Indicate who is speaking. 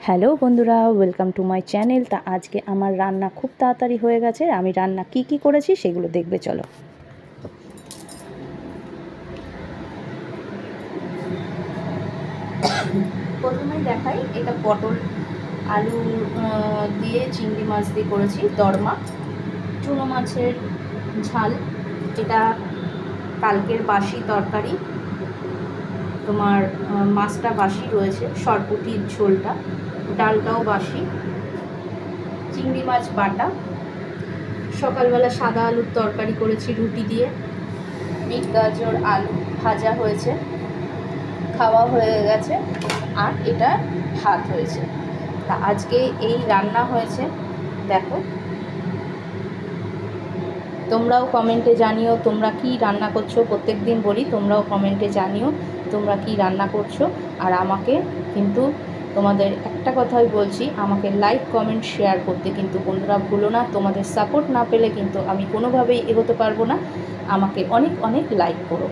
Speaker 1: Hello বন্ধুরা, welcome to my channel. তা আজকে আমার রান্না খুব তাড়াতাড়ি হয়ে গেছে। আমি রান্না কি করেছি সেগুলো দেখবে চলো। প্রথমেই দেখাই, এটা পটল আলু দিয়ে চিংড়ি মাছ দিয়ে করেছি দরমা, চুনো মাছের ঝাল। এটা কালকের বাসি তরকারি, তোমার মাছটা বাসি রয়েছে, সরপুঁটির ঝোলটা, ডালটাও বাসি, চিংড়ি মাছ বাটা। সকালবেলা সাদা আলুর তরকারি করেছি রুটি দিয়ে, বিট গাজর আলু ভাজা হয়েছে, খাওয়া হয়ে গেছে। আর এটা ভাত হয়েছে। তা আজকে এই রান্না হয়েছে, দেখো। তোমরাও কমেন্টে জানিও তোমরা কি রান্না করছো। প্রত্যেক দিন বলি, তোমরাও কমেন্টে জানিও তোমরা কি রান্না করছো। আর আমাকে কিন্তু তোমাদের একটা কথাই বলছি, আমাকে লাইক কমেন্ট শেয়ার করতে কিন্তু বন্ধুরা ভুলো না। তোমাদের সাপোর্ট না পেলে কিন্তু আমি কোনোভাবেই এগোতে পারবো না। আমাকে অনেক অনেক লাইক করো।